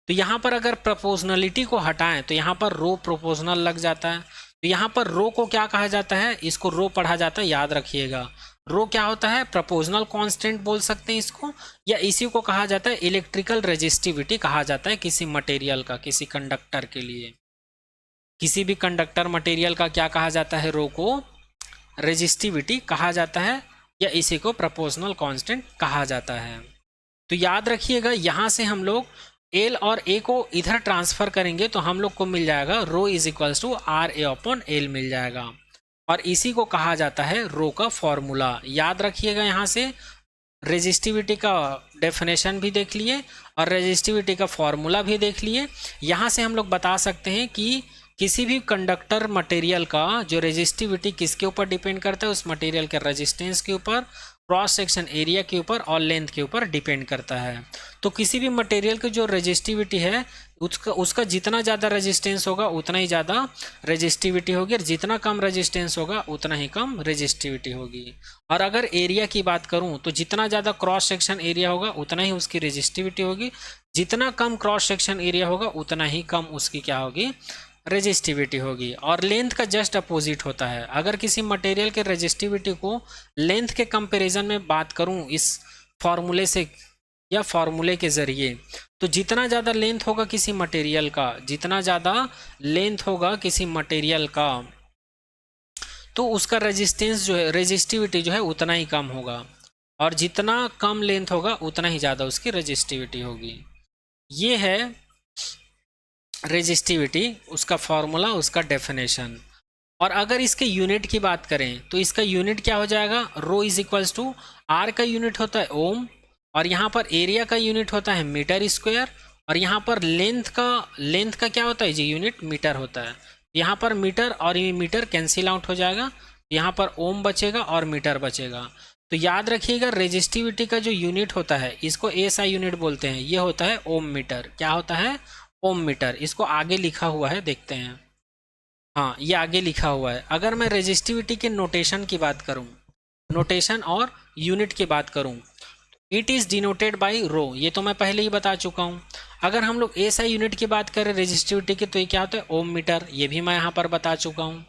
तो यहाँ पर अगर प्रोपोर्शनलिटी को हटाएं तो यहाँ पर रो प्रोपोर्शनल लग जाता है। तो यहाँ पर रो को क्या कहा जाता है, इसको रो पढ़ा जाता है, याद रखिएगा। रो क्या होता है, प्रोपोर्शनल कांस्टेंट बोल सकते हैं इसको, या इसी को कहा जाता है इलेक्ट्रिकल रेजिस्टिविटी कहा जाता है किसी मटेरियल का, किसी कंडक्टर के लिए। किसी भी कंडक्टर मटेरियल का क्या कहा जाता है, रो को रेजिस्टिविटी कहा जाता है या इसी को प्रोपोर्शनल कांस्टेंट कहा जाता है। तो याद रखिएगा यहाँ से हम लोग एल और ए को इधर ट्रांसफर करेंगे तो हम लोग को मिल जाएगा रो इज इक्वल्स टू RA/L मिल जाएगा, और इसी को कहा जाता है रो का फॉर्मूला। याद रखिएगा यहाँ से रेजिस्टिविटी का डेफिनेशन भी देख लिए और रेजिस्टिविटी का फॉर्मूला भी देख लिए। यहाँ से हम लोग बता सकते हैं कि किसी भी कंडक्टर मटेरियल का जो रेजिस्टिविटी किसके ऊपर डिपेंड करता है, उस मटेरियल के रेजिस्टेंस के ऊपर, क्रॉस सेक्शन एरिया के ऊपर और लेंथ के ऊपर डिपेंड करता है। तो किसी भी मटेरियल की जो रेजिस्टिविटी है उसका जितना ज़्यादा रेजिस्टेंस होगा उतना ही ज़्यादा रेजिस्टिविटी होगी, और जितना कम रेजिस्टेंस होगा उतना ही कम रेजिस्टिविटी होगी। और अगर एरिया की बात करूं तो जितना ज़्यादा क्रॉस सेक्शन एरिया होगा उतना ही उसकी रेजिस्टिविटी होगी, जितना कम क्रॉस सेक्शन एरिया होगा उतना ही कम उसकी क्या होगी, रेजिस्टिविटी होगी। और लेंथ का जस्ट अपोजिट होता है। अगर किसी मटेरियल के रेजिस्टिविटी को लेंथ के कंपैरिजन में बात करूं इस फॉर्मूले से या फॉर्मूले के ज़रिए, तो जितना ज़्यादा लेंथ होगा किसी मटेरियल का, जितना ज़्यादा लेंथ होगा किसी मटेरियल का, तो उसका रेजिस्टेंस जो है, रेजिस्टिविटी जो है उतना ही कम होगा, और जितना कम लेंथ होगा उतना ही ज़्यादा उसकी रेजिस्टिविटी होगी। ये है रेजिस्टिविटी, उसका फॉर्मूला, उसका डेफिनेशन। और अगर इसके यूनिट की बात करें तो इसका यूनिट क्या हो जाएगा, रो इज इक्वल्स टू, आर का यूनिट होता है ओम, और यहाँ पर एरिया का यूनिट होता है मीटर स्क्वायर, और यहाँ पर लेंथ का क्या होता है जी, यूनिट मीटर होता है। यहाँ पर मीटर और ये मीटर कैंसिल आउट हो जाएगा, यहाँ पर ओम बचेगा और मीटर बचेगा। तो याद रखिएगा रेजिस्टिविटी का जो यूनिट होता है इसको एसआई यूनिट बोलते हैं, ये होता है ओम मीटर। क्या होता है, ओम मीटर। इसको आगे लिखा हुआ है, देखते हैं। हाँ, ये आगे लिखा हुआ है। अगर मैं रेजिस्टिविटी के नोटेशन की बात करूँ, नोटेशन और यूनिट की बात करूँ, it is denoted by rho, ये तो मैं पहले ही बता चुका हूँ। अगर हम लोग एसआई यूनिट की बात करें रेजिस्टिविटी की तो ये क्या होता है, ओम मीटर, ये भी मैं यहाँ पर बता चुका हूँ।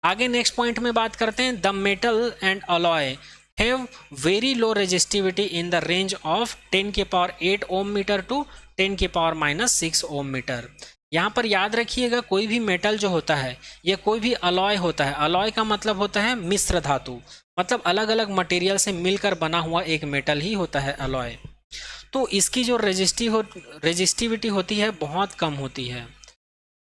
आगे नेक्स्ट पॉइंट में बात करते हैं, the metal and alloy have very low resistivity in the range of 10 के पावर 8 ओम मीटर टू 10 के पावर -6 ओम मीटर। यहाँ पर याद रखिएगा कोई भी मेटल जो होता है या कोई भी अलॉय होता है, अलॉय का मतलब होता है मिश्र धातु, मतलब अलग अलग मटेरियल से मिलकर बना हुआ एक मेटल ही होता है अलॉय। तो इसकी जो रेजिस्टिविटी होती है बहुत कम होती है।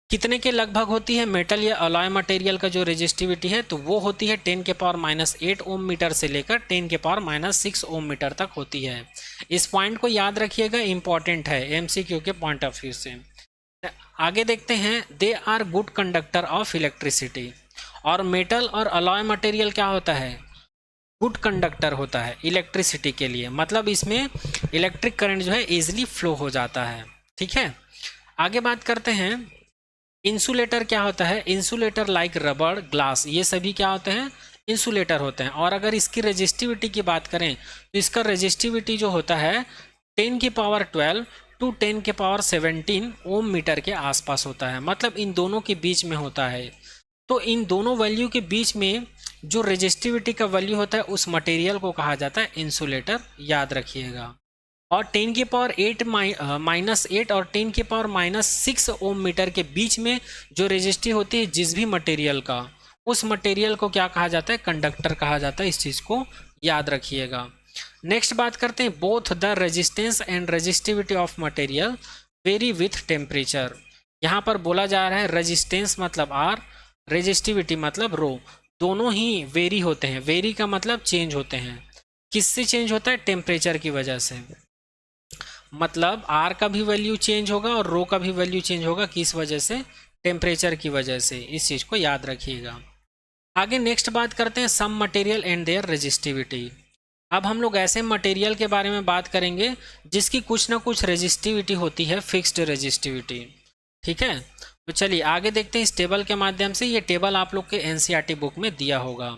कितने के लगभग होती है मेटल या अलॉय मटेरियल का जो रेजिस्टिविटी है, तो वो होती है 10 के पावर -8 ओम मीटर से लेकर 10 के पावर -6 ओम मीटर तक होती है। इस पॉइंट को याद रखिएगा, इंपॉर्टेंट है एमसीक्यू के पॉइंट ऑफ व्यू से। आगे देखते हैं, they are good conductor of electricity. और मेटल और अलॉय मटेरियल क्या होता है, गुड कंडक्टर होता है इलेक्ट्रिसिटी के लिए, मतलब इसमें इलेक्ट्रिक करंट जो है इजीली फ्लो हो जाता है। ठीक है, आगे बात करते हैं, इंसुलेटर क्या होता है, इंसुलेटर लाइक रबड़, ग्लास, ये सभी क्या होते हैं, इंसुलेटर होते हैं। और अगर इसकी रेजिस्टिविटी की बात करें तो इसका रेजिस्टिविटी जो होता है 10 की पावर 12 टू 10 के पावर 17 ओम मीटर के आसपास होता है, मतलब इन दोनों के बीच में होता है। तो इन दोनों वैल्यू के बीच में जो रेजिस्टिविटी का वैल्यू होता है उस मटेरियल को कहा जाता है इंसुलेटर, याद रखिएगा। और 10 के पावर 8 -8 और 10 के पावर -6 ओम मीटर के बीच में जो रेजिस्टिव होती है जिस भी मटेरियल का, उस मटेरियल को क्या कहा जाता है, कंडक्टर कहा जाता है। इस चीज़ को याद रखिएगा। नेक्स्ट बात करते हैं, both the resistance and resistivity of material very with temperature. यहाँ पर बोला जा रहा है रेजिस्टेंस मतलब आर, रेजिस्टिविटी मतलब रो, दोनों ही वेरी होते हैं। वेरी का मतलब चेंज होते हैं, किससे चेंज होता है, टेम्परेचर की वजह से। मतलब आर का भी वैल्यू चेंज होगा और रो का भी वैल्यू चेंज होगा, किस वजह से, टेम्परेचर की वजह से। इस चीज़ को याद रखिएगा। आगे नेक्स्ट बात करते हैं, some material and their resistivity. अब हम लोग ऐसे मटेरियल के बारे में बात करेंगे जिसकी कुछ ना कुछ रेजिस्टिविटी होती है, फिक्स्ड रेजिस्टिविटी। ठीक है, तो चलिए आगे देखते हैं इस टेबल के माध्यम से। ये टेबल आप लोग के एनसीईआरटी बुक में दिया होगा।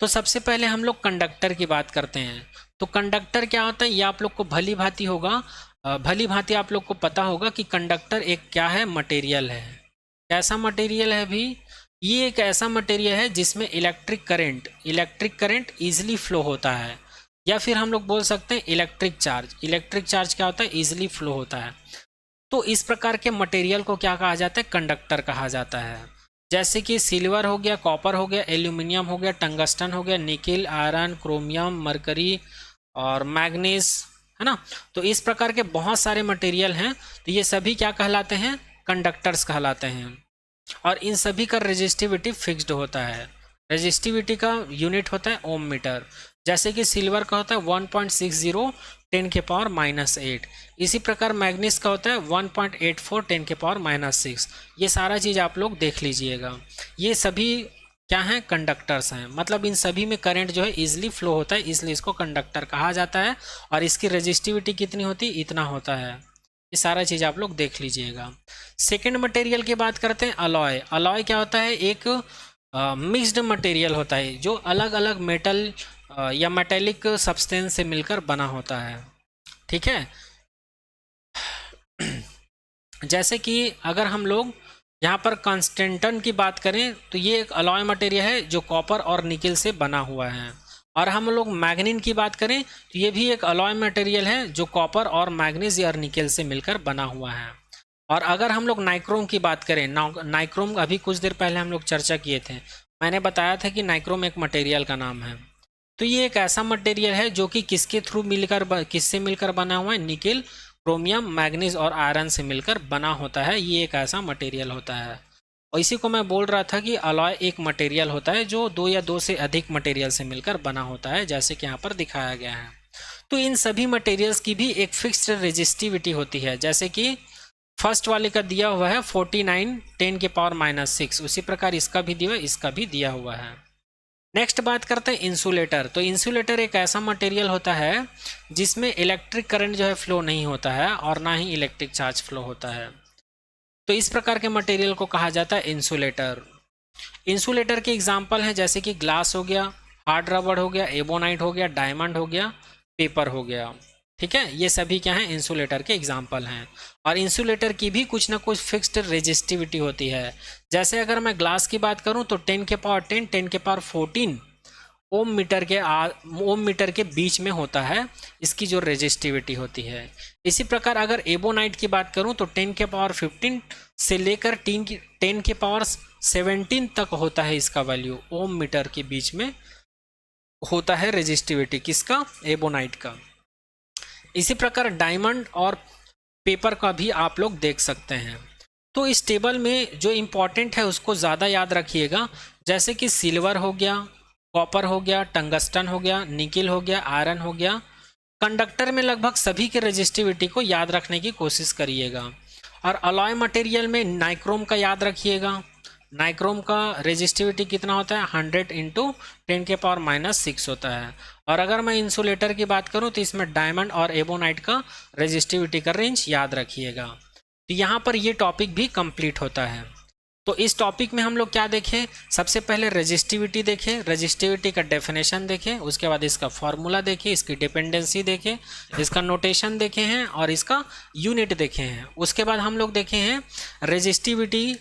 तो सबसे पहले हम लोग कंडक्टर की बात करते हैं। तो कंडक्टर क्या होता है, ये आप लोग को भली भांति होगा, भली भांति आप लोग को पता होगा कि कंडक्टर एक क्या है, मटेरियल है। कैसा मटेरियल है भी, ये एक ऐसा मटेरियल है जिसमें इलेक्ट्रिक करंट ईजिली फ्लो होता है, या फिर हम लोग बोल सकते हैं इलेक्ट्रिक चार्ज क्या होता है, ईजिली फ्लो होता है। तो इस प्रकार के मटेरियल को क्या कहा जाता है, कंडक्टर कहा जाता है। जैसे कि सिल्वर हो गया, कॉपर हो गया, एल्यूमिनियम हो गया, टंगस्टन हो गया, निकिल, आयरन, क्रोमियम, मरकरी और मैग्नीज, है ना। तो इस प्रकार के बहुत सारे मटेरियल हैं, तो ये सभी क्या कहलाते हैं, कंडक्टर्स कहलाते हैं। और इन सभी का रेजिस्टिविटी फिक्स्ड होता है। रेजिस्टिविटी का यूनिट होता है ओम मीटर। जैसे कि सिल्वर का होता है 1.60 10 के पावर -8। इसी प्रकार मैग्नीज का होता है 1.84 10 के पावर -6। ये सारा चीज़ आप लोग देख लीजिएगा। ये सभी क्या हैं, कंडक्टर्स हैं, मतलब इन सभी में करंट जो है इजीली फ्लो होता है, इसलिए इसको कंडक्टर कहा जाता है। और इसकी रेजिस्टिविटी कितनी होती है, इतना होता है। ये सारा चीज़ आप लोग देख लीजिएगा। सेकेंड मटेरियल की बात करते हैं, अलॉय। अलॉय क्या होता है, एक मिक्स्ड मटेरियल होता है जो अलग अलग मेटल या मेटेलिक सब्सटेंस से मिलकर बना होता है। ठीक है, जैसे कि अगर हम लोग यहाँ पर कांस्टेंटन की बात करें तो ये एक अलॉय मटेरियल है जो कॉपर और निकिल से बना हुआ है। और हम लोग मैग्नीन की बात करें तो ये भी एक अलॉय मटेरियल है जो कॉपर और मैग्नीज या निकिल से मिलकर बना हुआ है। और अगर हम लोग नाइक्रोम की बात करें, नाइक्रोम अभी कुछ देर पहले हम लोग चर्चा किए थे, मैंने बताया था कि नाइक्रोम एक मटेरियल का नाम है। तो ये एक ऐसा मटेरियल है जो कि किससे मिलकर बना हुआ है, निकिल, क्रोमियम, मैग्नीज और आयरन से मिलकर बना होता है। ये एक ऐसा मटेरियल होता है। और इसी को मैं बोल रहा था कि अलॉय एक मटेरियल होता है जो दो या दो से अधिक मटेरियल से मिलकर बना होता है, जैसे कि यहाँ पर दिखाया गया है। तो इन सभी मटेरियल्स की भी एक फिक्स्ड रेजिस्टिविटी होती है, जैसे कि फर्स्ट वाले का दिया हुआ है 49 10⁻⁻⁶, उसी प्रकार इसका भी दिया हुआ है, इसका भी दिया हुआ है। नेक्स्ट बात करते हैं इंसुलेटर। तो इंसुलेटर एक ऐसा मटेरियल होता है जिसमें इलेक्ट्रिक करंट जो है फ्लो नहीं होता है और ना ही इलेक्ट्रिक चार्ज फ्लो होता है। तो इस प्रकार के मटेरियल को कहा जाता है इंसुलेटर। इंसुलेटर के एग्जाम्पल हैं जैसे कि ग्लास हो गया, हार्ड रबड़ हो गया, एबोनाइट हो गया, डायमंड हो गया, पेपर हो गया। ठीक है, ये सभी क्या हैं, इंसुलेटर के एग्जाम्पल हैं। और इंसुलेटर की भी कुछ ना कुछ फिक्स्ड रेजिस्टिविटी होती है। जैसे अगर मैं ग्लास की बात करूं तो 10⁻10 10⁻14 ओम मीटर के बीच में होता है इसकी जो रेजिस्टिविटी होती है। इसी प्रकार अगर एबोनाइट की बात करूं तो 10⁻15 से लेकर 10⁻17 तक होता है इसका वैल्यू, ओम मीटर के बीच में होता है रेजिस्टिविटी किसका, एबोनाइट का। इसी प्रकार डायमंड और पेपर का भी आप लोग देख सकते हैं। तो इस टेबल में जो इम्पोर्टेंट है उसको ज़्यादा याद रखिएगा, जैसे कि सिल्वर हो गया, कॉपर हो गया, टंगस्टन हो गया, निकिल हो गया, आयरन हो गया। कंडक्टर में लगभग सभी के रेजिस्टिविटी को याद रखने की कोशिश करिएगा। और अलॉय मटेरियल में नाइक्रोम का याद रखिएगा। नाइक्रोम का रेजिस्टिविटी कितना होता है, 100 × 10⁻⁻6 होता है। और अगर मैं इंसुलेटर की बात करूं तो इसमें डायमंड और एबोनाइट का रेजिस्टिविटी का रेंज याद रखिएगा। तो यहाँ पर ये टॉपिक भी कंप्लीट होता है। तो इस टॉपिक में हम लोग क्या देखें, सबसे पहले रेजिस्टिविटी देखें, रेजिस्टिविटी का डेफिनेशन देखें, उसके बाद इसका फॉर्मूला देखें, इसकी डिपेंडेंसी देखें, इसका नोटेशन देखे हैं और इसका यूनिट देखे हैं। उसके बाद हम लोग देखे हैं रेजिस्टिविटी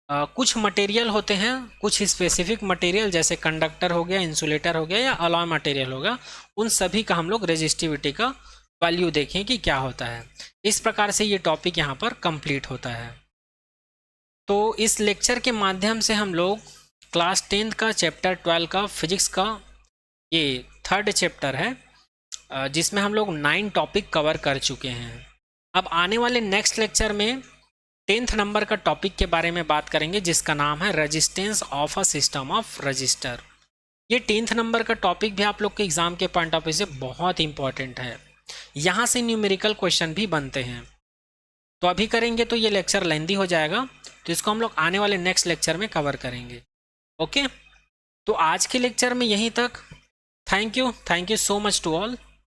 कुछ मटेरियल होते हैं, कुछ स्पेसिफिक मटेरियल जैसे कंडक्टर हो गया, इंसुलेटर हो गया या अलॉय मटेरियल होगा, उन सभी का हम लोग रेजिस्टिविटी का वैल्यू देखें कि क्या होता है। इस प्रकार से ये टॉपिक यहाँ पर कंप्लीट होता है। तो इस लेक्चर के माध्यम से हम लोग क्लास 10th का चैप्टर 12 का फिजिक्स का ये 3rd चैप्टर है, जिसमें हम लोग 9 टॉपिक कवर कर चुके हैं। अब आने वाले नेक्स्ट लेक्चर में 10th नंबर का टॉपिक के बारे में बात करेंगे, जिसका नाम है resistance of a system of register. ये 10th नंबर का टॉपिक भी आप लोग के एग्जाम के पॉइंट ऑफ व्यू से बहुत इंपॉर्टेंट है। यहाँ से न्यूमेरिकल क्वेश्चन भी बनते हैं। तो अभी करेंगे तो ये लेक्चर लेंदी हो जाएगा, तो इसको हम लोग आने वाले नेक्स्ट लेक्चर में कवर करेंगे। ओके, तो आज के लेक्चर में यहीं तक। Thank you so much to all.